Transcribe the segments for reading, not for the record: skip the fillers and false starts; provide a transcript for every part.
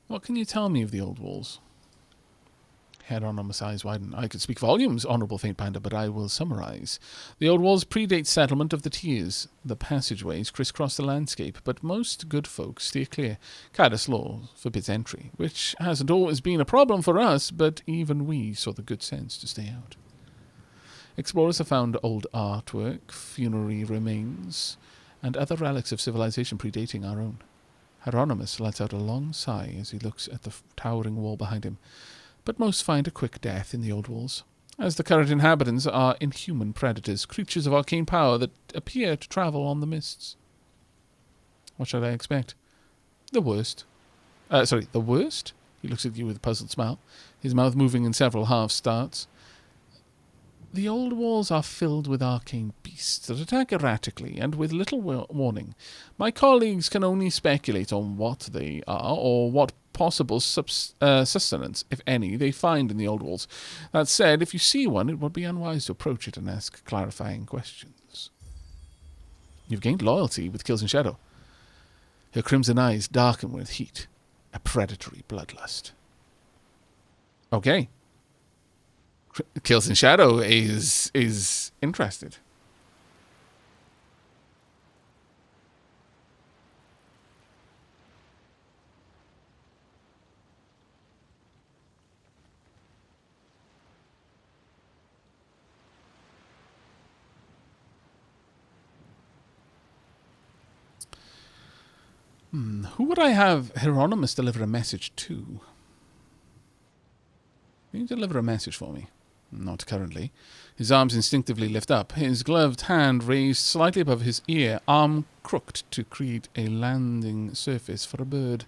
What can you tell me of the old walls? Hieronymus' eyes widen. I could speak volumes, Honourable Faint Panda, but I will summarise. The old walls predate settlement of the tiers. The passageways crisscross the landscape, but most good folk steer clear. Kyros law forbids entry, which hasn't always been a problem for us, but even we saw the good sense to stay out. Explorers have found old artwork, funerary remains, and other relics of civilization predating our own. Hieronymus lets out a long sigh as he looks at the towering wall behind him. But most find a quick death in the old walls, as the current inhabitants are inhuman predators, creatures of arcane power that appear to travel on the mists. What should I expect? The worst. The worst? He looks at you with a puzzled smile, his mouth moving in several half-starts. The old walls are filled with arcane beasts that attack erratically and with little warning. My colleagues can only speculate on what they are or what possible sustenance, if any, they find in the old walls. That said, if you see one, it would be unwise to approach it and ask clarifying questions. You've gained loyalty with Kills in Shadow. Her crimson eyes darken with heat, a predatory bloodlust. Okay. Kills in Shadow is interested. Who would I have Hieronymus deliver a message to? Can you deliver a message for me? Not currently. His arms instinctively lift up, his gloved hand raised slightly above his ear, arm crooked to create a landing surface for a bird.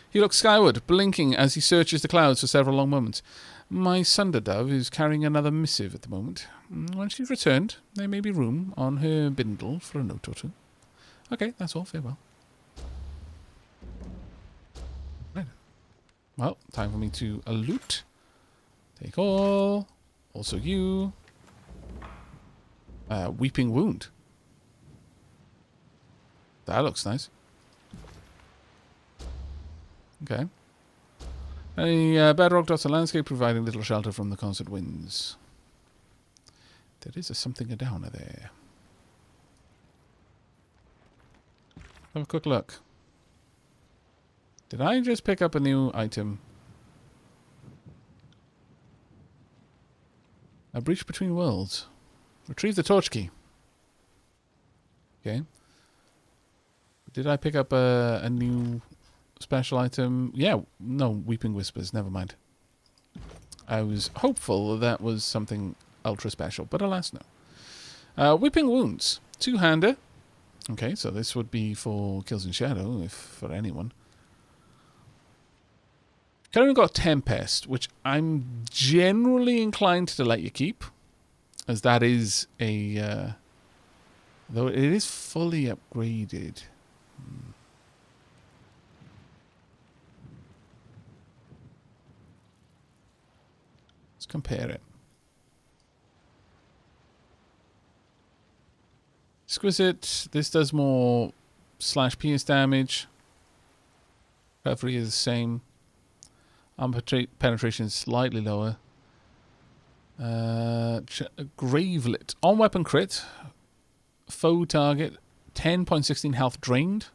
He looks skyward, blinking as he searches the clouds for several long moments. My Sunder Dove is carrying another missive at the moment. When she's returned, there may be room on her bindle for a note or two. Okay, that's all. Farewell. Right. Well, time for me to loot. Take all. Also you. Weeping Wound. That looks nice. Okay. A bedrock dots the landscape, providing little shelter from the constant winds. There is something down there. Have a quick look. Did I just pick up a new item? A breach between worlds. Retrieve the torch key. Okay. Did I pick up a new special item? Yeah, no, Weeping Whispers, never mind. I was hopeful that was something ultra special, but alas no. Weeping Wounds. Two-hander. Okay, so this would be for Kills in Shadow, if for anyone. Currently got Tempest, which I'm generally inclined to let you keep, as that is a... though it is fully upgraded. Let's compare it. Exquisite. This does more slash pierce damage. Recovery is the same. Armor penetration is slightly lower. Gravelet. On weapon crit. Foe target. 10.16 health drained.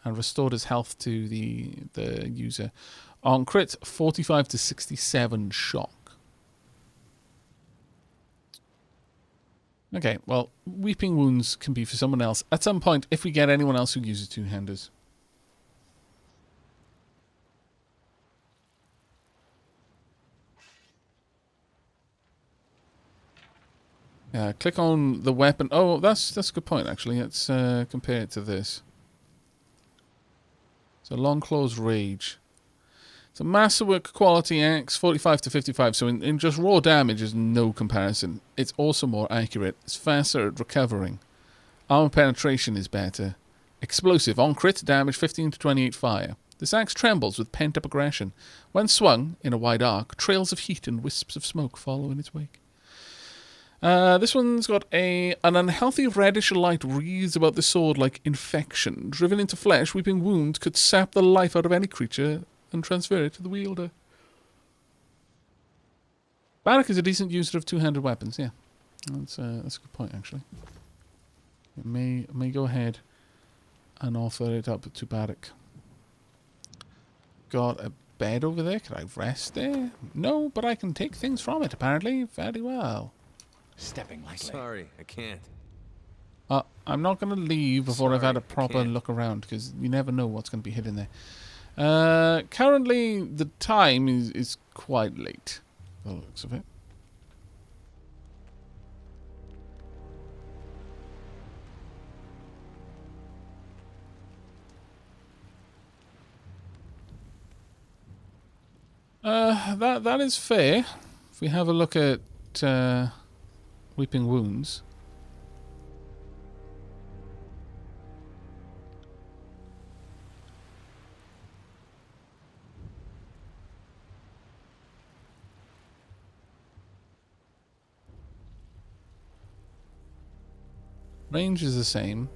And restored as health to the user. On crit, 45 to 67 shock. Okay, well, Weeping Wounds can be for someone else. At some point, if we get anyone else who uses two-handers. Click on the weapon. Oh, that's a good point, actually. Let's compare it to this. So, Long Claw's Rage. It's a Masterwork quality axe, 45 to 55. So, in just raw damage is no comparison. It's also more accurate. It's faster at recovering. Armor penetration is better. Explosive. On crit, damage 15 to 28 fire. This axe trembles with pent-up aggression. When swung in a wide arc, trails of heat and wisps of smoke follow in its wake. This one's got an unhealthy reddish light wreathes about the sword like infection. Driven into flesh, Weeping Wound could sap the life out of any creature and transfer it to the wielder. Barak is a decent user of two-handed weapons, yeah. That's a good point, actually. It may go ahead and offer it up to Barak. Got a bed over there. Can I rest there? No, but I can take things from it, apparently. Very well. Stepping lightly. Sorry, I can't. I'm not going to leave before I've had a proper look around, because you never know what's going to be hidden there. Currently, the time is quite late, by the looks of it. That is fair. If we have a look at Weeping Wounds. Range is the same.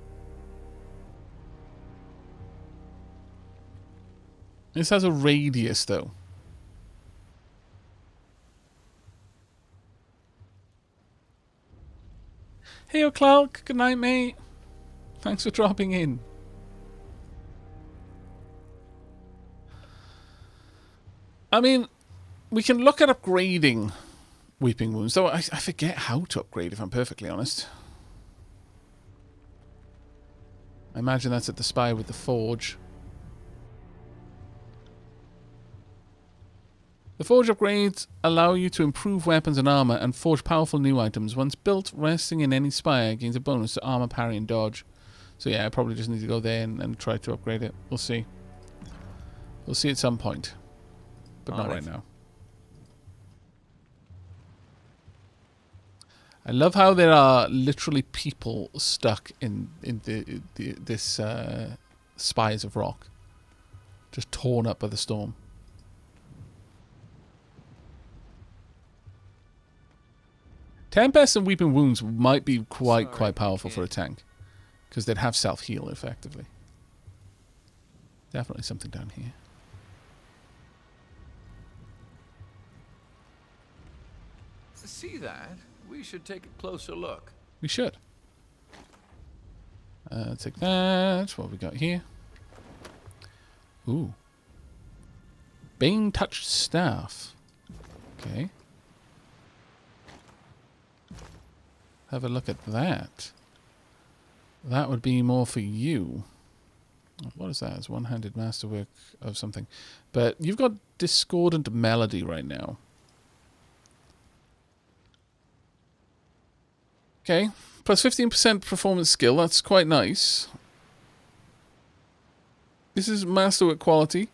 This has a radius, though. Hey, O'Clark. Good night, mate. Thanks for dropping in. I mean, we can look at upgrading Weeping Wounds, though I forget how to upgrade, if I'm perfectly honest. I imagine that's at the spy with the forge. The forge upgrades allow you to improve weapons and armor and forge powerful new items. Once built, resting in any spire gains a bonus to armor, parry, and dodge. So yeah, I probably just need to go there and try to upgrade it. We'll see. We'll see at some point. But not right now. I love how there are literally people stuck in this spires of rock. Just torn up by the storm. Tempest and Weeping Wounds might be quite powerful for a tank. Because they'd have self-heal, effectively. Definitely something down here. To see that, we should take a closer look. We should. Take that. What have we got here? Ooh. Bane-touched staff. Okay. Have a look at that. That would be more for you. What is that? It's one-handed masterwork of something. But you've got discordant melody right now. Okay. Plus 15% performance skill. That's quite nice. This is masterwork quality.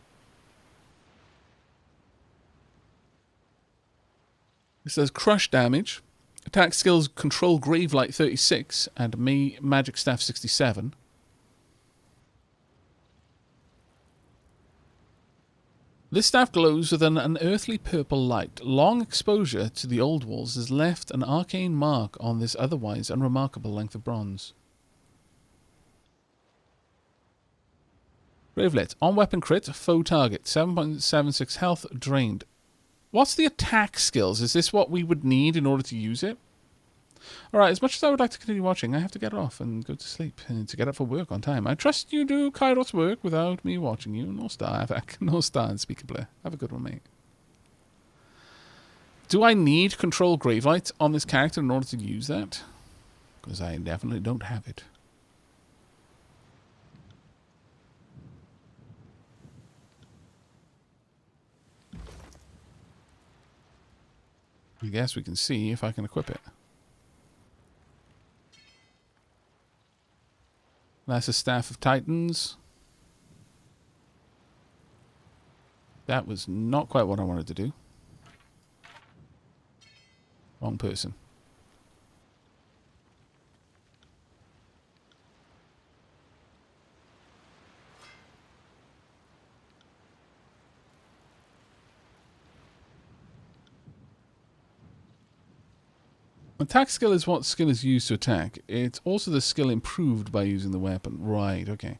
It says crush damage. Attack skills control Gravelight 36 and Magic Staff 67. This staff glows with an unearthly purple light. Long exposure to the old walls has left an arcane mark on this otherwise unremarkable length of bronze. Gravelet. On weapon crit, foe target. 7.76 health drained. What's the attack skills? Is this what we would need in order to use it? Alright, as much as I would like to continue watching, I have to get off and go to sleep and to get up for work on time. I trust you do Kyros work without me watching you. No star, Aavak. No star, unspeakably. Have a good one, mate. Do I need control Gravelight on this character in order to use that? Because I definitely don't have it. I guess we can see if I can equip it. That's a Staff of Titans. That was not quite what I wanted to do. Wrong person. Attack skill is what skill is used to attack. It's also the skill improved by using the weapon. Right, okay.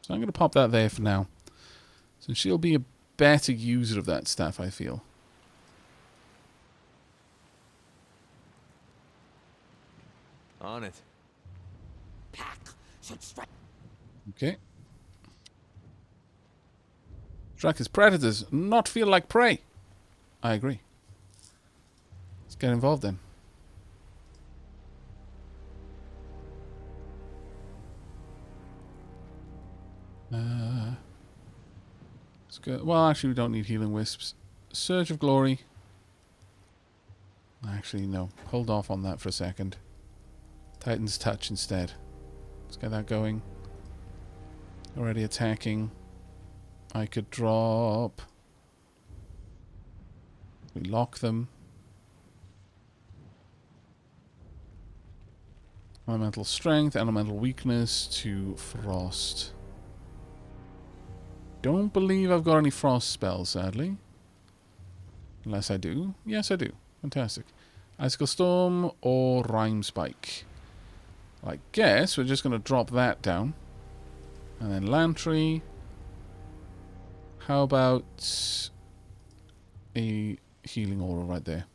So I'm going to pop that there for now. So she'll be a better user of that staff, I feel. On it. Pack should strike. Okay. Strike as predators, not feel like prey. I agree. Let's get involved then. Let's go. Well, actually, we don't need healing wisps. Surge of glory. Actually, no. Hold off on that for a second. Titan's touch instead. Let's get that going. Already attacking. I could drop. We lock them. Elemental strength, elemental weakness to frost. Don't believe I've got any frost spells, sadly. Unless I do. Yes, I do. Fantastic. Icicle Storm or Rime Spike. I guess we're just going to drop that down. And then Lantry. How about a healing aura right there?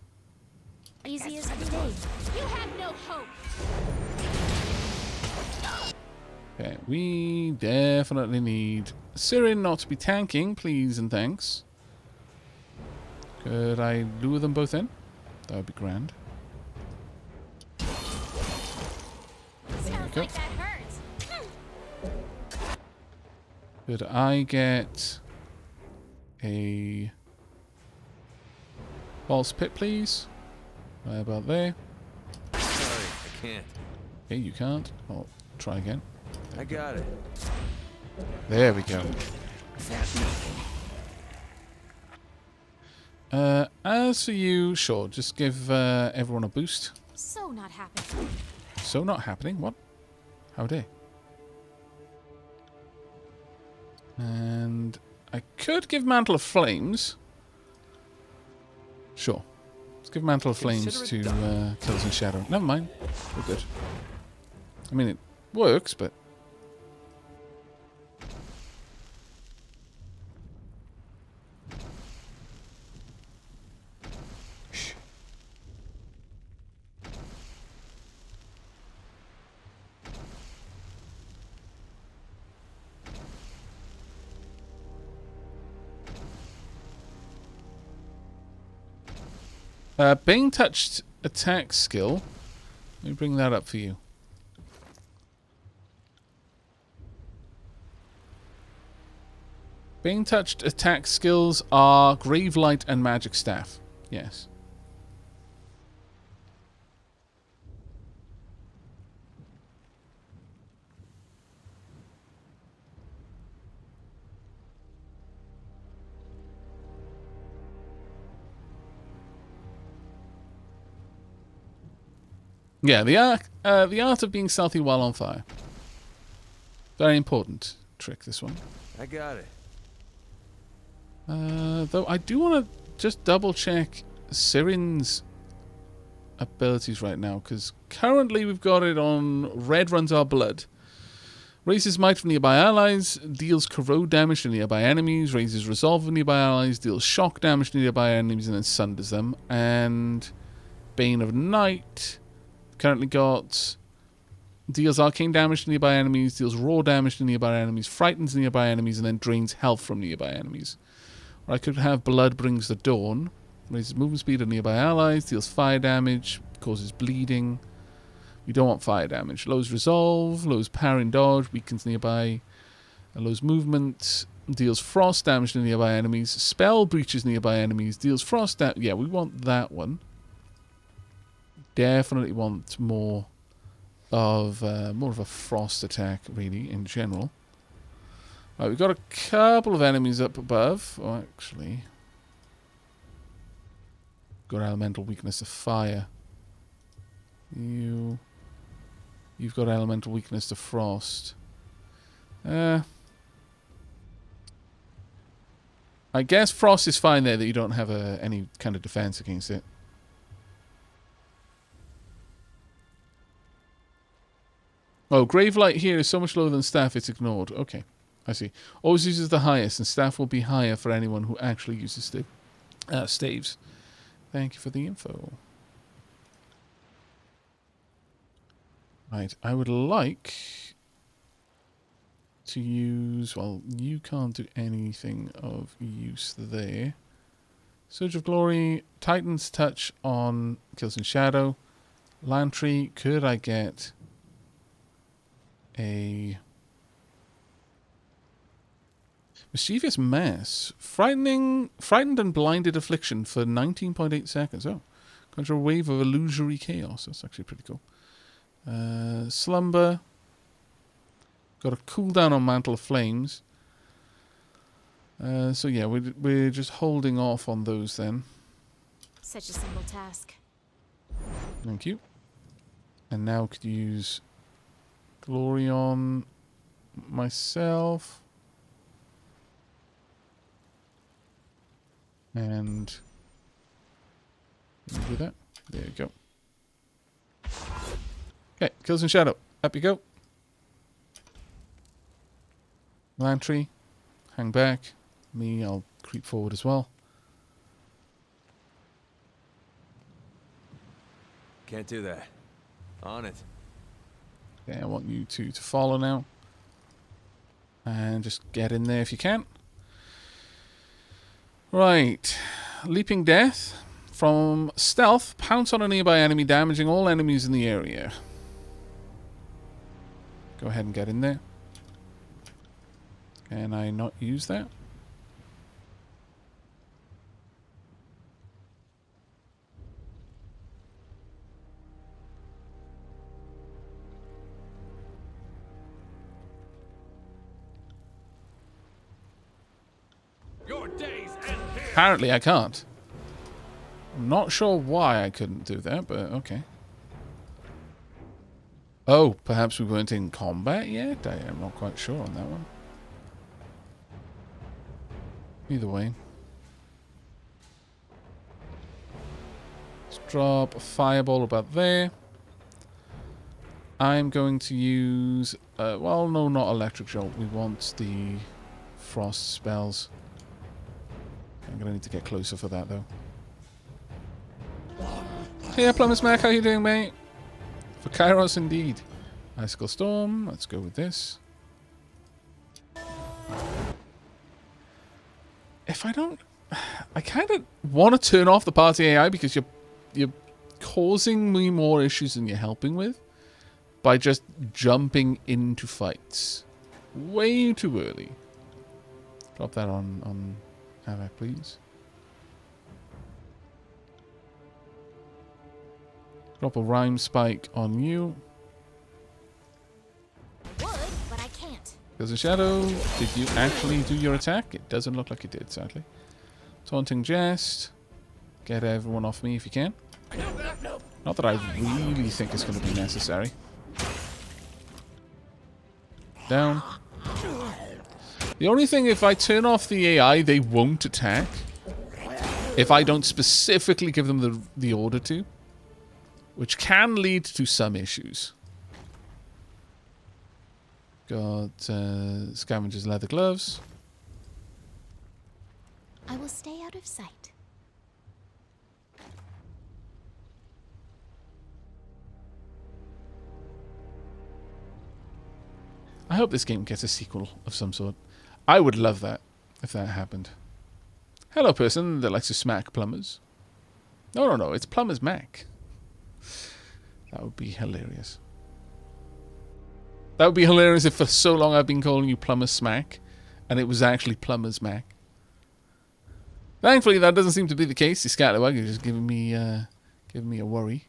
Easy as the day. You have no hope. Okay, we definitely need Sirin not to be tanking, please and thanks. Could I lure them both in? That would be grand. Sounds go. like that hurts. Could I get a false pit, please? Right about there. Sorry, I can't. Okay, you can't. Oh, try again. I got it. There we go. As for you, sure, just give everyone a boost. So not happening. So not happening? What? How dare? And I could give Mantle of Flames. Sure. Let's give Mantle of Flames to Kills in Shadow. Never mind. We're good. I mean, it works, but... Shh. Bane touched attack skill. Let me bring that up for you. Bane touched attack skills are Grave Light and Magic Staff. Yes. Yeah, the art of being stealthy while on fire. Very important trick, this one. I got it. Though I do want to just double check Sirin's abilities right now, because currently we've got it on Red Runs Our Blood. Raises might from nearby allies, deals corrode damage to nearby enemies, raises resolve of nearby allies, deals shock damage to nearby enemies, and then sunders them. And Bane of Night currently got deals arcane damage to nearby enemies, deals raw damage to nearby enemies, frightens nearby enemies, and then drains health from nearby enemies. Or I could have Blood Brings the Dawn, raises movement speed of nearby allies, deals fire damage, causes bleeding. We don't want fire damage. Lowers resolve, lowers power and dodge, weakens nearby, lowers movement, deals frost damage to nearby enemies, spell breaches nearby enemies, deals frost damage. Yeah, we want that one. Definitely want more of a frost attack, really, in general. Right, we've got a couple of enemies up above. Oh, actually, got elemental weakness of fire. You've got elemental weakness to frost. I guess frost is fine there, that you don't have any kind of defense against it. Oh, Gravelight here is so much lower than staff, it's ignored. Okay. I see. Always uses the highest, and staff will be higher for anyone who actually uses staves. Thank you for the info. Right, I would like to use... Well, you can't do anything of use there. Surge of Glory, Titan's Touch on Kills in Shadow. Lantry, could I get a... Mischievous Mass. Frightened and Blinded Affliction for 19.8 seconds. Oh. Conjure a wave of illusory chaos. That's actually pretty cool. Slumber. Got a cooldown on Mantle of Flames. So yeah, we're just holding off on those then. Such a simple task. Thank you. And now could use Glory on myself. And do that. There you go. Okay, Kills in Shadow. Up you go. Lantry, hang back. Me, I'll creep forward as well. Can't do that. On it. Okay, I want you two to follow now. And just get in there if you can. Right. Leaping Death. From stealth, pounce on a nearby enemy, damaging all enemies in the area. Go ahead and get in there. Can I not use that? Your days end here. Apparently I can't. I'm not sure why I couldn't do that, but okay. Oh, perhaps we weren't in combat yet? I am not quite sure on that one. Either way. Let's drop a fireball about there. I'm going to use... well, no, not Electric Jolt. We want the frost spells. I'm going to need to get closer for that, though. Hey, Plumber's Mac, how you doing, mate? For Kyros, indeed. Icicle Storm. Let's go with this. If I don't... I kind of want to turn off the party AI because you're causing me more issues than you're helping with by just jumping into fights. Way too early. Drop that on Aavak, please. Drop a Rhyme Spike on you. Would, but I can't. There's a Shadow. Did you actually do your attack? It doesn't look like you did, sadly. Taunting Jest. Get everyone off me if you can. Not that I really think it's going to be necessary. Down. The only thing, if I turn off the AI, they won't attack. If I don't specifically give them the order to. Which can lead to some issues. Got Scavenger's leather gloves. I will stay out of sight. I hope this game gets a sequel of some sort. I would love that if that happened. Hello, person that likes to smack plumbers. No, it's Plumber's Mac. That would be hilarious. That would be hilarious if for so long I've been calling you Plumber's Smack, and it was actually Plumber's Mac. Thankfully, that doesn't seem to be the case. The Scatterwag is just giving me a worry.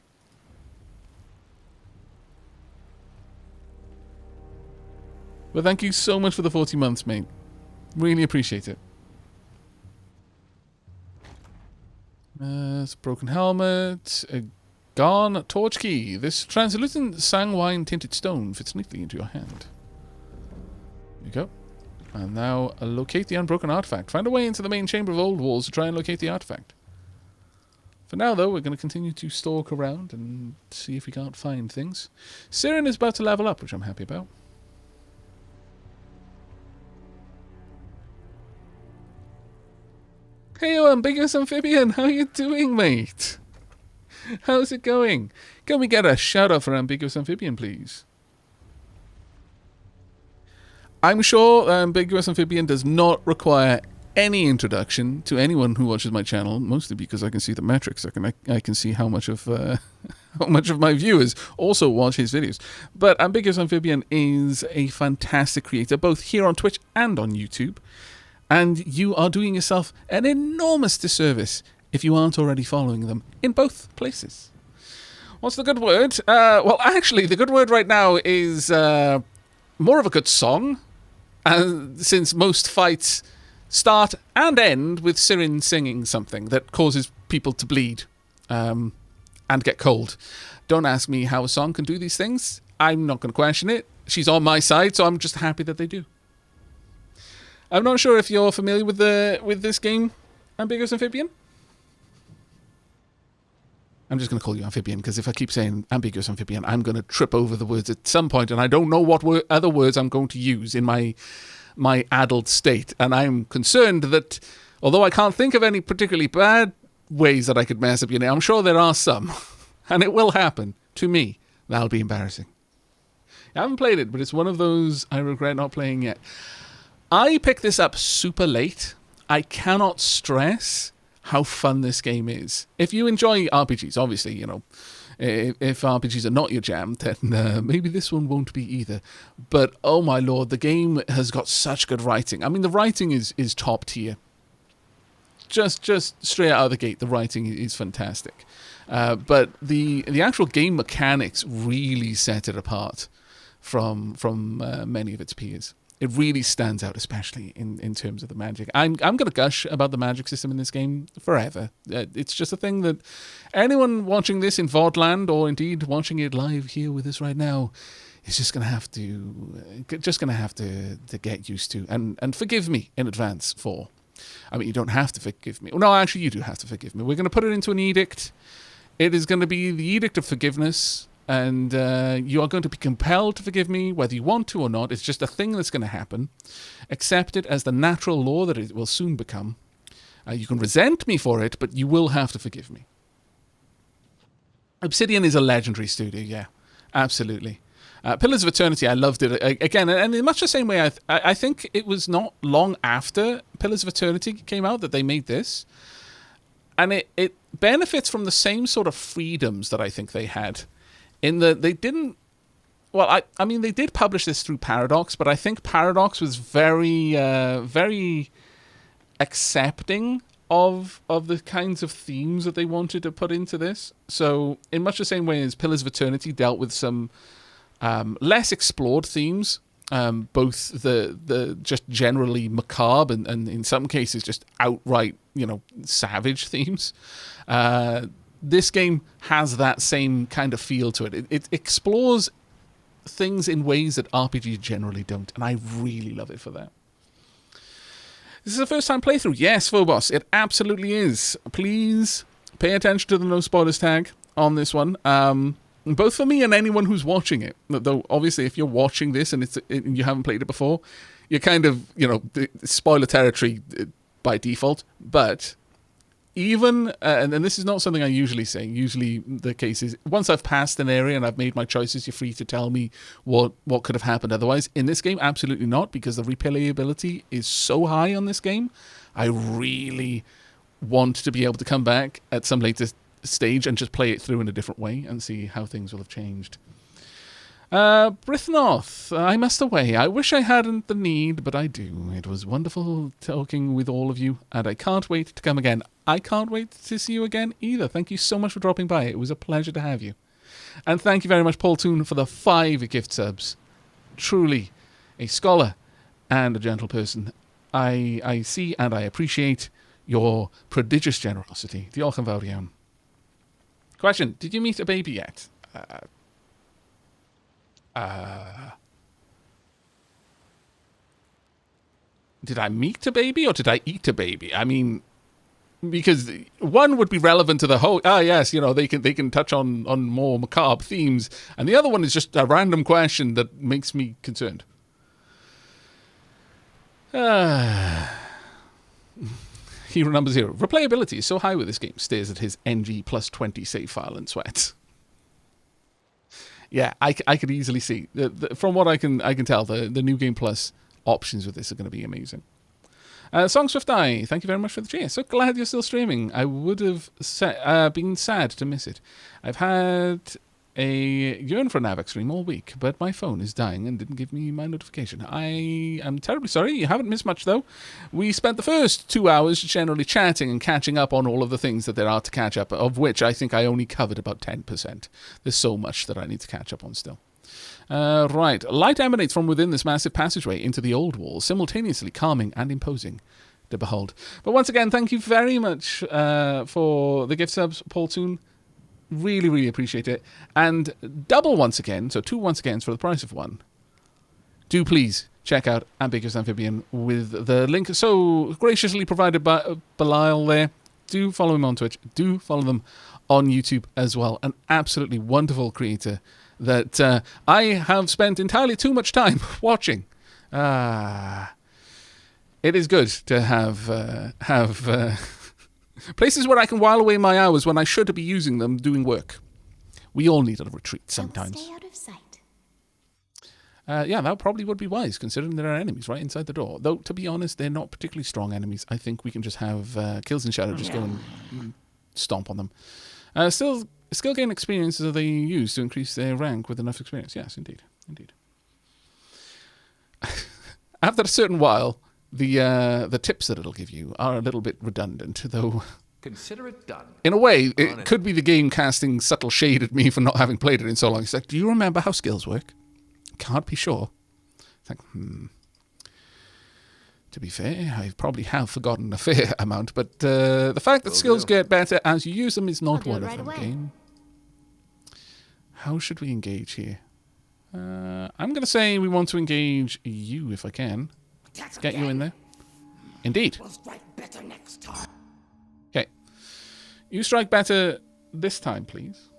But thank you so much for the 40 months, mate. Really appreciate it. It's a broken helmet. A gone torch key. This translucent sanguine tinted stone fits neatly into your hand. There you go. And now locate the unbroken artifact. Find a way into the main chamber of Old Walls to try and locate the artifact. For now, though, we're going to continue to stalk around and see if we can't find things. Siren is about to level up, which I'm happy about. Hey, ambiguous amphibian, how you doing, mate? How's it going? Can we get a shout out for ambiguous amphibian, please? I'm sure ambiguous amphibian does not require any introduction to anyone who watches my channel, mostly because I can see the metrics. I can see how much of how much of my viewers also watch his videos. But ambiguous amphibian is a fantastic creator, both here on Twitch and on YouTube. And you are doing yourself an enormous disservice if you aren't already following them in both places. What's the good word? Well, actually, the good word right now is more of a good song. Since most fights start and end with Sirin singing something that causes people to bleed and get cold. Don't ask me how a song can do these things. I'm not going to question it. She's on my side, so I'm just happy that they do. I'm not sure if you're familiar with this game, Ambiguous Amphibian. I'm just going to call you Amphibian, because if I keep saying Ambiguous Amphibian, I'm going to trip over the words at some point, and I don't know what other words I'm going to use in my adult state. And I'm concerned that, although I can't think of any particularly bad ways that I could mess up your name, I'm sure there are some. And it will happen to me. That'll be embarrassing. I haven't played it, but it's one of those I regret not playing yet. I picked this up super late. I cannot stress how fun this game is. If you enjoy RPGs, obviously, you know, if RPGs are not your jam, then maybe this one won't be either. But, oh my lord, the game has got such good writing. I mean, the writing is top tier. Just straight out of the gate, the writing is fantastic. But the actual game mechanics really set it apart from many of its peers. It really stands out, especially in terms of the magic. I'm going to gush about the magic system in this game forever. It's just a thing that anyone watching this in VOD land, or indeed watching it live here with us right now, is just going to have to get used to and forgive me in advance for. I mean, you don't have to forgive me. No, actually, you do have to forgive me. We're going to put it into an edict. It is going to be the edict of forgiveness. And you are going to be compelled to forgive me, whether you want to or not. It's just a thing that's going to happen. Accept it as the natural law that it will soon become. You can resent me for it, but you will have to forgive me. Obsidian is a legendary studio, yeah. Absolutely. Pillars of Eternity, I loved it. Again, and in much the same way, I think it was not long after Pillars of Eternity came out that they made this. And it benefits from the same sort of freedoms that I think they had. In that they didn't... Well, I mean, they did publish this through Paradox, but I think Paradox was very, very accepting of the kinds of themes that they wanted to put into this. So, in much the same way as Pillars of Eternity dealt with some less explored themes, both the just generally macabre and in some cases just outright, you know, savage themes. This game has that same kind of feel to it. It explores things in ways that RPGs generally don't, and I really love it for that. This is a first-time playthrough. Yes, Phobos, it absolutely is. Please pay attention to the no spoilers tag on this one, both for me and anyone who's watching it. Though, obviously, if you're watching this and you haven't played it before, you're kind of, you know, spoiler territory by default, but... Even, and this is not something I usually say, usually the case is, once I've passed an area and I've made my choices, you're free to tell me what could have happened otherwise. In this game, absolutely not, because the replayability is so high on this game. I really want to be able to come back at some later stage and just play it through in a different way and see how things will have changed. Brithnoth, I must away. I wish I hadn't the need, but I do. It was wonderful talking with all of you, and I can't wait to come again. I can't wait to see you again either. Thank you so much for dropping by. It was a pleasure to have you. And thank you very much, Paul Toon, for the 5 gift subs. Truly a scholar and a gentle person. I see and I appreciate your prodigious generosity. Diolch yn fawr iawn. Question, did you meet a baby yet? Did I meet a baby or did I eat a baby? I mean, because one would be relevant to the whole, yes, you know, they can touch on more macabre themes, and the other one is just a random question that makes me concerned. Hero number 0. Replayability is so high with this game. Stares at his NG plus 20 save file and sweats. Yeah, I could easily see. From what I can tell, the New Game Plus options with this are going to be amazing. Song Swift Eye, thank you very much for the cheer. So glad you're still streaming. I would have been sad to miss it. I've had a yearn for an Aavak stream all week, but my phone is dying and didn't give me my notification. I am terribly sorry. You haven't missed much, though. We spent the first 2 hours generally chatting and catching up on all of the things that there are to catch up, of which I think I only covered about 10%. There's so much that I need to catch up on still. Right. Light emanates from within this massive passageway into the old wall, simultaneously calming and imposing to behold. But once again, thank you very much for the gift subs, Paul Toon. Really, really appreciate it. And double once again, so 2 once agains for the price of 1. Do please check out Ambiguous Amphibian with the link so graciously provided by Belial there. Do follow him on Twitch. Do follow them on YouTube as well. An absolutely wonderful creator that I have spent entirely too much time watching. It is good to have places where I can while away my hours when I should be using them doing work. We all need a retreat sometimes. Stay out of sight. Yeah, that probably would be wise, considering there are enemies right inside the door. Though, to be honest, they're not particularly strong enemies. I think we can just have Kills and Shadow just go and stomp on them. Still, skill gain experiences are they use to increase their rank with enough experience? Yes, indeed. Indeed. After a certain while, the tips that it'll give you are a little bit redundant, though. Consider it done. In a way, it could be the game casting subtle shade at me for not having played it in so long. It's like, do you remember how skills work? Can't be sure. It's like, To be fair, I probably have forgotten a fair amount, but the fact that skills get better as you use them is not one of them, game. How should we engage here? I'm going to say we want to engage you, if I can. Let's get you in there. Indeed. We'll strike better next time. Okay. You strike better this time, please.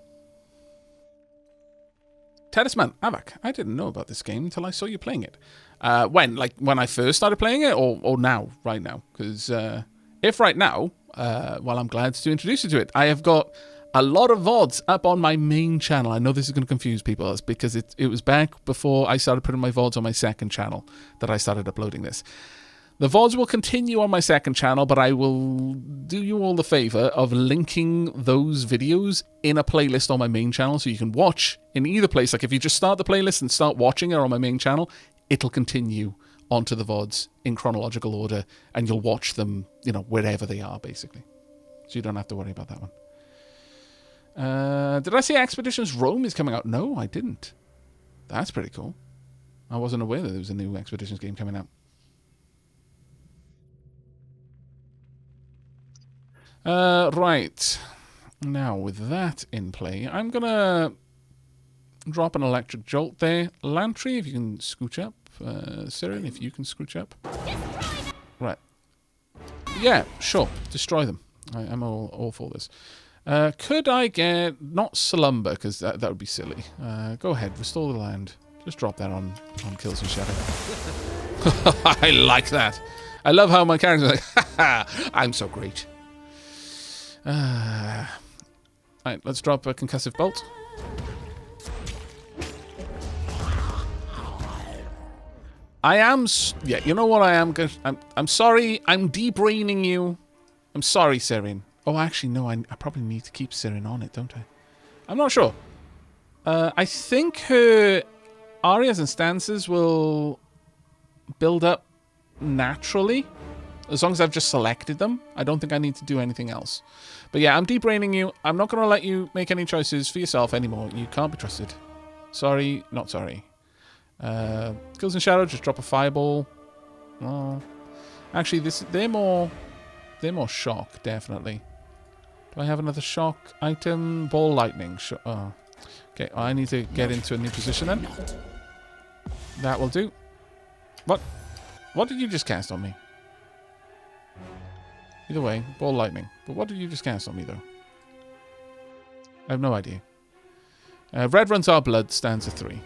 Talisman, Aavak. I didn't know about this game until I saw you playing it. When? Like, when I first started playing it, or now? Right now? Because if right now, well, I'm glad to introduce you to it. I have got a lot of VODs up on my main channel. I know this is going to confuse people. It's because it was back before I started putting my VODs on my second channel that I started uploading this. The VODs will continue on my second channel, but I will do you all the favor of linking those videos in a playlist on my main channel so you can watch in either place. Like if you just start the playlist and start watching it on my main channel, it'll continue onto the VODs in chronological order and you'll watch them, you know, wherever they are, basically. So you don't have to worry about that one. Did I say Expeditions Rome is coming out? No, I didn't. That's pretty cool. I wasn't aware that there was a new Expeditions game coming out. Right. Now, with that in play, I'm going to drop an electric jolt there. Lantry, if you can scooch up. Siren, if you can scooch up. Right. Yeah, sure. Destroy them. I'm all for this. Could I get... Not Slumber, because that would be silly. Go ahead. Restore the land. Just drop that on Kills and Shadow. I like that. I love how my character's like, ha-ha, I'm so great. Right, let's drop a concussive bolt. I am... Yeah, you know what I am? I'm sorry. I'm debraining you. I'm sorry, Siren. Oh, actually, no. I probably need to keep Siren on it, don't I? I'm not sure. I think her arias and stances will build up naturally. As long as I've just selected them. I don't think I need to do anything else. But yeah, I'm debraining you. I'm not going to let you make any choices for yourself anymore. You can't be trusted. Sorry, not sorry. Kills and Shadow, just drop a fireball. Oh. Actually, they're more shock, definitely. Do I have another shock item? Ball lightning. Oh. Okay, I need to get into a new position then. That will do. What? What did you just cast on me? Either way, ball lightning. But what did you just cast on me, though? I have no idea. Red runs our blood, stanza 3.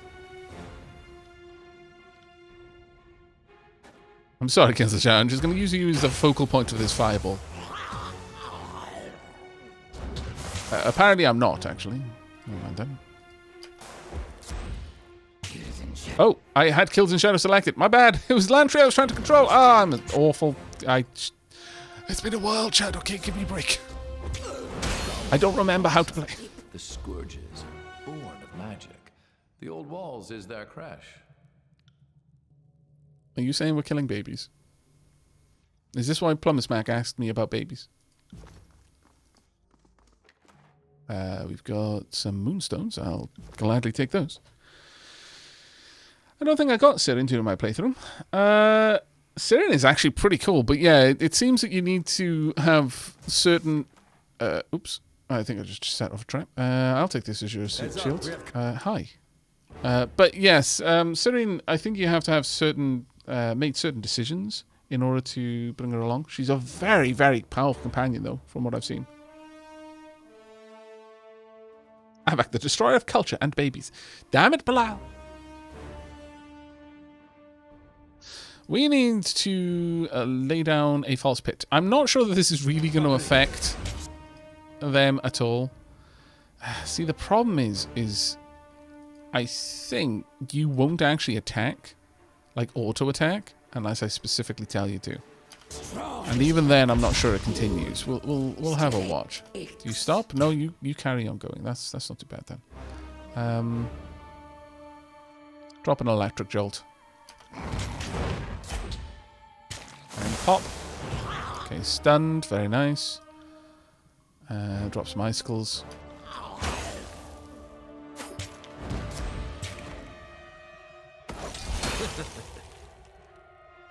I'm sorry, Kansas. I'm just going to use you as the focal point of this fireball. Apparently I'm not, actually. Never mind then. Oh, I had Kills in Shadow selected. My bad. It was Lantry I was trying to control. Ah, I'm an awful... It's been a while, Chad. Okay, give me a break. I don't remember how to play. The Scourges are born of magic. The old walls is their crash. Are you saying we're killing babies? Is this why Plumber Smack asked me about babies? We've got some moonstones. I'll gladly take those. I don't think I got Sirin during my playthrough. Sirin is actually pretty cool, but yeah, it seems that you need to have certain... oops. I think I just set off a trap. I'll take this as your shield. Hi. But yes, Sirin, I think you have to have certain... made certain decisions in order to bring her along. She's a very, very powerful companion, though, from what I've seen. Aavak, the destroyer of culture and babies. Damn it, Belial. We need to lay down a false pit. I'm not sure that this is really going to affect them at all. See, the problem is I think you won't actually attack, like auto-attack, unless I specifically tell you to. And even then, I'm not sure it continues. We'll have a watch. Do you stop? No, you carry on going. That's not too bad then. Drop an electric jolt. And pop. Okay, stunned. Very nice. Drop some icicles.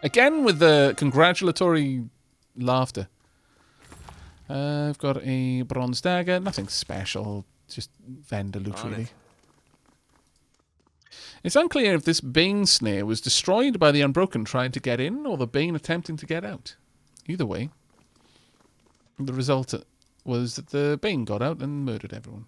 Again with the congratulatory laughter. I've got a bronze dagger. Nothing special. Just vendor loot, really. It's unclear if this Bane snare was destroyed by the Unbroken trying to get in, or the Bane attempting to get out. Either way, the result was that the Bane got out and murdered everyone.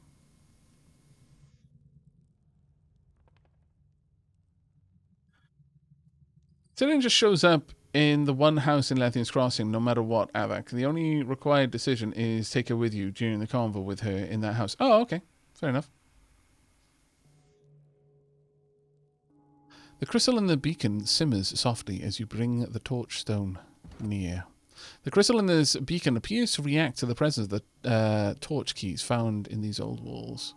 Tyranny just shows up in the one house in Lethian's Crossing, no matter what, Aavak. The only required decision is take her with you during the convo with her in that house. Oh, okay. Fair enough. The crystal in the beacon simmers softly as you bring the torch stone near. The crystal in this beacon appears to react to the presence of the torch keys found in these old walls.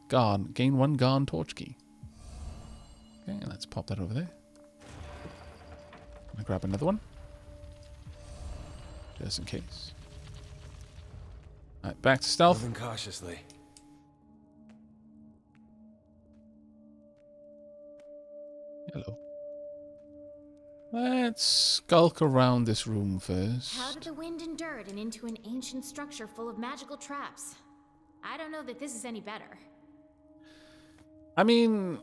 Gain 1 Garn torch key. Okay, let's pop that over there. I'm gonna grab another one. Just in case. Alright, back to stealth. Moving cautiously. Hello. Let's skulk around this room first. How did the wind endure it and into an ancient structure full of magical traps? I don't know that this is any better. I mean,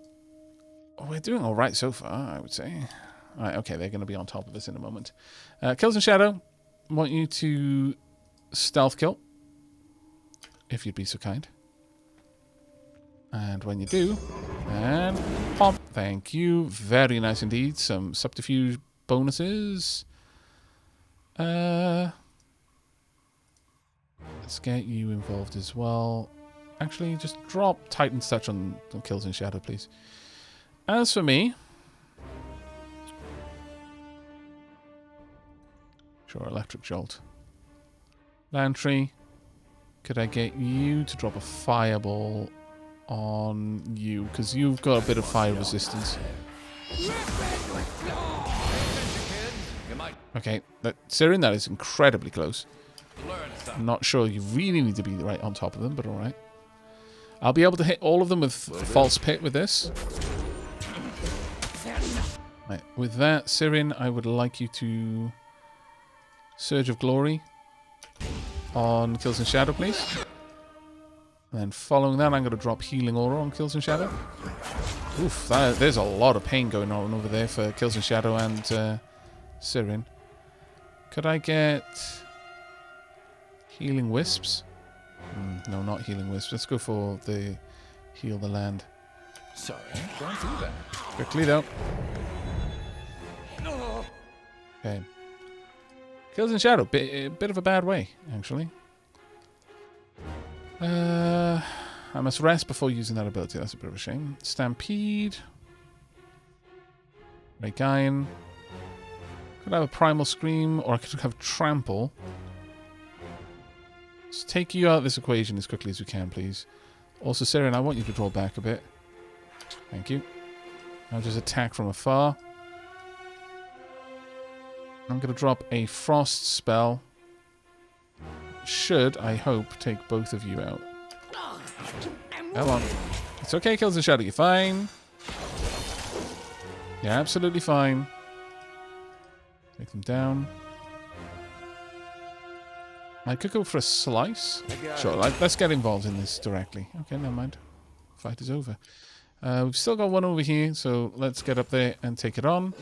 we're doing alright so far, I would say. Alright, okay, they're going to be on top of us in a moment. Kills in Shadow, I want you to stealth kill, if you'd be so kind. And when you do, and pop, thank you, very nice indeed. Some subterfuge bonuses. Let's get you involved as well. Actually, just drop Titan's Touch on Kills in Shadow, please. As for me... Sure, Electric Jolt. Lantry, could I get you to drop a Fireball on you? Because you've got a bit of fire resistance. Okay, Sirin, that is incredibly close. I'm not sure you really need to be right on top of them, but alright. I'll be able to hit all of them with False Pit with this. Right, with that, Sirin, I would like you to... Surge of Glory on Kills in Shadow, please. And then following that, I'm going to drop Healing Aura on Kills in Shadow. Oof, there's a lot of pain going on over there for Kills in Shadow and Sirin. Could I get Healing Wisps? No, not Healing Wisps. Let's go for the Heal the Land. Sorry, don't do that. Quickly, though. Okay. Kills in Shadow, a bit of a bad way, actually. I must rest before using that ability. That's a bit of a shame. Stampede. Break Iron. Could have a Primal Scream, or I could have Trample. Let's take you out of this equation as quickly as we can, please. Also, Siren, I want you to draw back a bit. Thank you. Now just attack from afar. I'm going to drop a Frost spell. Should, I hope, take both of you out. Come on. It's okay, Kills and Shadow. You're fine. You're absolutely fine. Take them down. I could go for a slice. Sure, let's get involved in this directly. Okay, never mind. Fight is over. We've still got one over here, so let's get up there and take it on.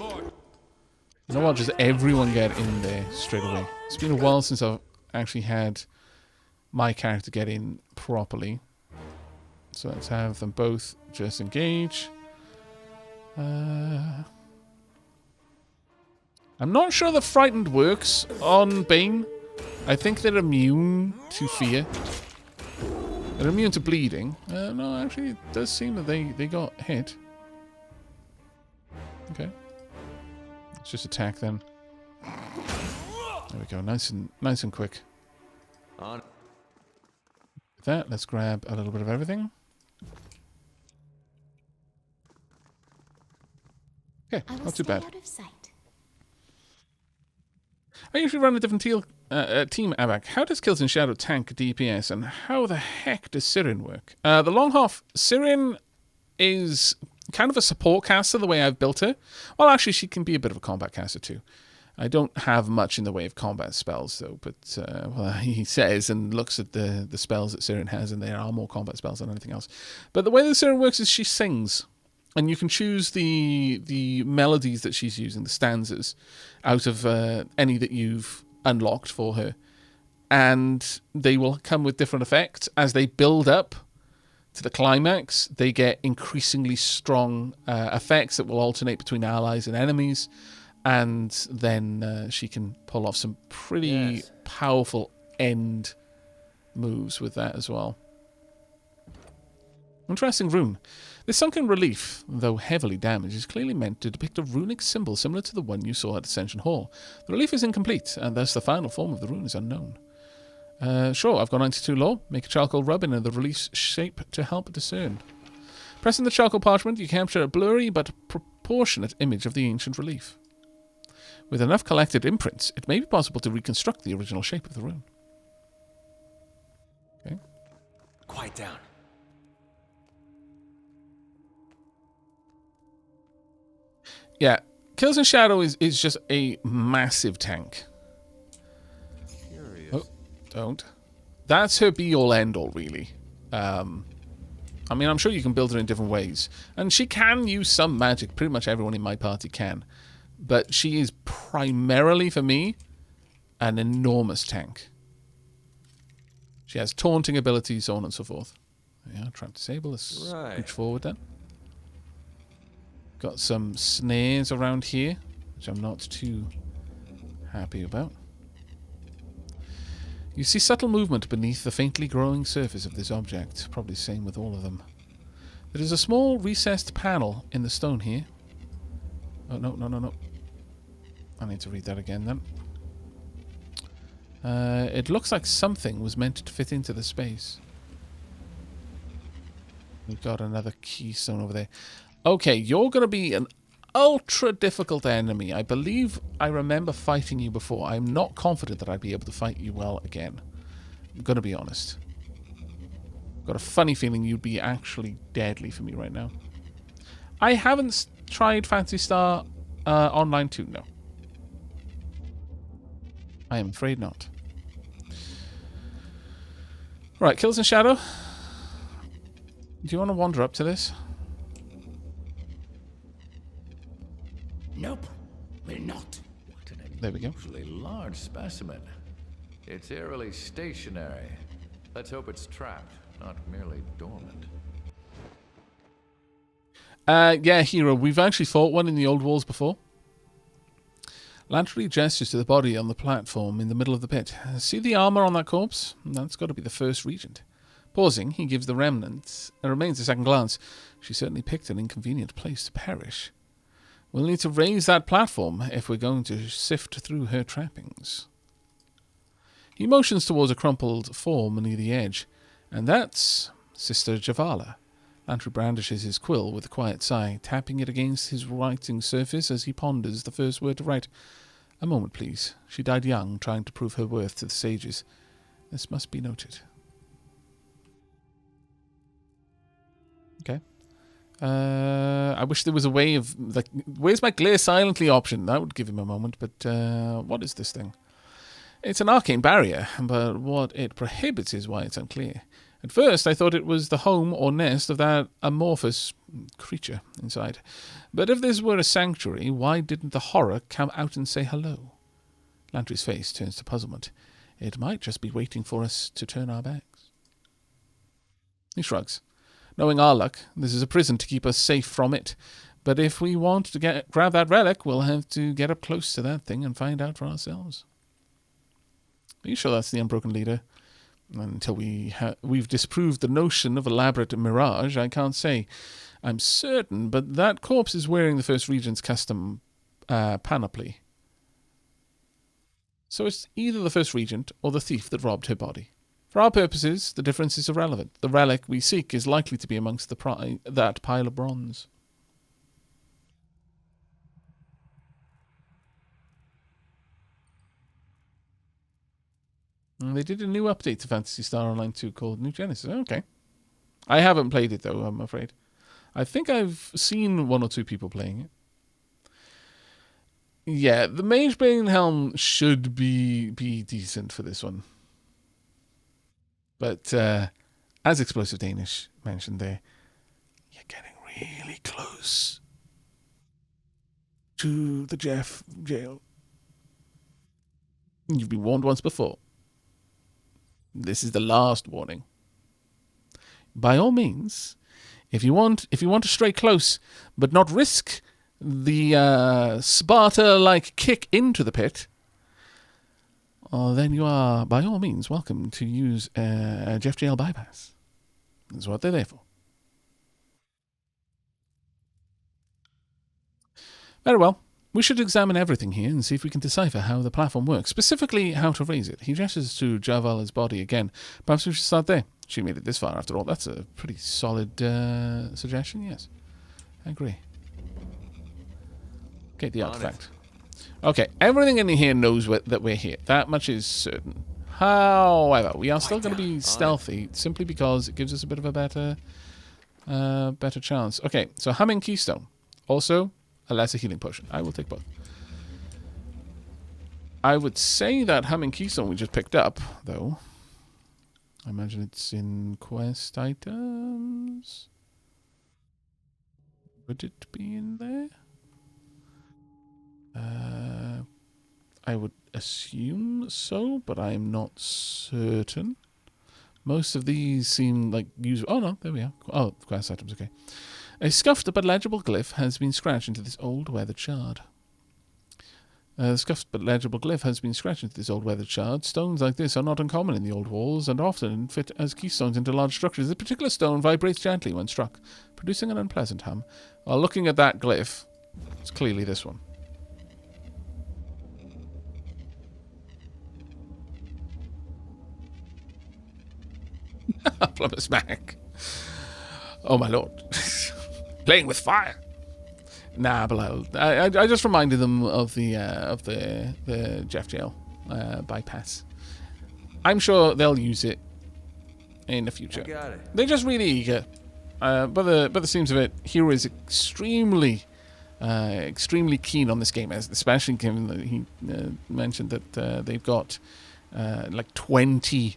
You know what? Just everyone get in there straight away. It's been a while since I've actually had my character get in properly. So let's have them both just engage. I'm not sure the Frightened works on Bane. I think they're immune to fear. They're immune to bleeding. No, actually, it does seem that they got hit. Okay. Let's just attack then. There we go. Nice and quick. On. With that, let's grab a little bit of everything. Okay, not too bad. Out of sight. I usually run a different team, Aavak. How does Kills and Shadow tank DPS, and how the heck does Siren work? The long half, Siren is kind of a support caster the way I've built her. Well, actually, she can be a bit of a combat caster too. I don't have much in the way of combat spells, though, but well, he says and looks at the spells that Siren has, and there are more combat spells than anything else. But the way that Siren works is she sings. And you can choose the melodies that she's using, the stanzas, out of any that you've unlocked for her. And they will come with different effects. As they build up to the climax, they get increasingly strong effects that will alternate between allies and enemies. And then she can pull off some pretty powerful end moves with that as well. Interesting rune. This sunken relief, though heavily damaged, is clearly meant to depict a runic symbol similar to the one you saw at Ascension Hall. The relief is incomplete, and thus the final form of the rune is unknown. Sure, I've got 92 lore. Make a charcoal rub in the relief's shape to help discern. Pressing the charcoal parchment, you capture a blurry but proportionate image of the ancient relief. With enough collected imprints, it may be possible to reconstruct the original shape of the rune. Okay. Quiet down. Yeah, Kills and Shadow is just a massive tank. Curious. Oh, don't. That's her be-all, end-all, really. I mean, I'm sure you can build her in different ways. And she can use some magic. Pretty much everyone in my party can. But she is primarily, for me, an enormous tank. She has taunting abilities, so on and so forth. Yeah, trap disable. Let's reach forward then. Got some snares around here, which I'm not too happy about. You see subtle movement beneath the faintly glowing surface of this object. Probably the same with all of them. There is a small recessed panel in the stone here. Oh, no. I need to read that again then. It looks like something was meant to fit into the space. We've got another keystone over there. Okay, you're going to be an ultra difficult enemy. I believe I remember fighting you before. I'm not confident that I'd be able to fight you well again. I'm going to be honest. Got a funny feeling you'd be actually deadly for me right now. I haven't tried Phantasy Star Online 2, no. I am afraid not. Right, Kills and Shadow. Do you want to wander up to this? Nope, will not. What an There we go. unusually large specimen. It's eerily stationary. Let's hope it's trapped, not merely dormant. Yeah, Hero, we've actually fought one in the old walls before. Lantry gestures to the body on the platform in the middle of the pit. See the armor on that corpse? That's got to be the first regent. Pausing, he gives the remnants and remains a second glance. She certainly picked an inconvenient place to perish. We'll need to raise that platform if we're going to sift through her trappings. He motions towards a crumpled form near the edge, and that's Sister Javala. Lantry brandishes his quill with a quiet sigh, tapping it against his writing surface as he ponders the first word to write. A moment, please. She died young, trying to prove her worth to the sages. This must be noted. Okay. I wish there was a way of... like, where's my glare silently option? That would give him a moment, but what is this thing? It's an arcane barrier, but what it prohibits is why it's unclear. At first, I thought it was the home or nest of that amorphous creature inside. But if this were a sanctuary, why didn't the horror come out and say hello? Lantry's face turns to puzzlement. It might just be waiting for us to turn our backs. He shrugs. Knowing our luck, this is a prison to keep us safe from it. But if we want to grab that relic, we'll have to get up close to that thing and find out for ourselves. Are you sure that's the Unbroken Leader? Until we've disproved the notion of elaborate mirage, I can't say. I'm certain, but that corpse is wearing the First Regent's custom panoply. So it's either the First Regent or the thief that robbed her body. For our purposes, the difference is irrelevant. The relic we seek is likely to be amongst that pile of bronze. And they did a new update to Phantasy Star Online 2 called New Genesis. Okay. I haven't played it, though, I'm afraid. I think I've seen one or two people playing it. Yeah, the Magebane Helm should be decent for this one. But, as Explosive Danish mentioned there, you're getting really close to the Jeff jail. You've been warned once before. This is the last warning. By all means, if you want to stray close, but not risk the Sparta-like kick into the pit, then you are, by all means, welcome to use a Jeff Jail bypass. That's what they're there for. Very well. We should examine everything here and see if we can decipher how the platform works, specifically how to raise it. He gestures to Javala's body again. Perhaps we should start there. She made it this far, after all. That's a pretty solid suggestion, yes. I agree. Okay, the artifact. Okay, everything in here knows that we're here. That much is certain. However, we are still going to be stealthy, simply because it gives us a bit of a better chance. Okay, so Humming Keystone. Also, a lesser healing potion. I will take both. I would say that Humming Keystone we just picked up, though. I imagine it's in quest items. Would it be in there? I would assume so, but I am not certain. Most of these seem like usable. Oh no, there we are. Oh, quest items, okay. A scuffed but legible glyph has been scratched into this old weathered shard. Stones like this are not uncommon in the old walls and often fit as keystones into large structures. This particular stone vibrates gently when struck, producing an unpleasant hum. While looking at that glyph, it's clearly this one. Plumber smack. Oh my lord. Playing with fire. Nah, but I just reminded them of the Jeff Jail bypass. I'm sure they'll use it in the future. Got it. They're just really eager. By the seems of it, Hero is extremely keen on this game, especially given that he mentioned that they've got like 20.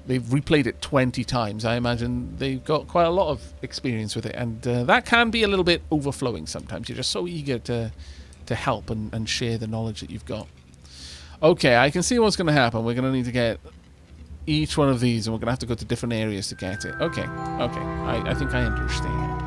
They've replayed it 20 times. I imagine they've got quite a lot of experience with it, and that can be a little bit overflowing sometimes. You're just so eager to help and share the knowledge that you've got. Okay, I can see what's going to happen. We're going to need to get each one of these, and we're going to have to go to different areas to get it. Okay. I think I understand.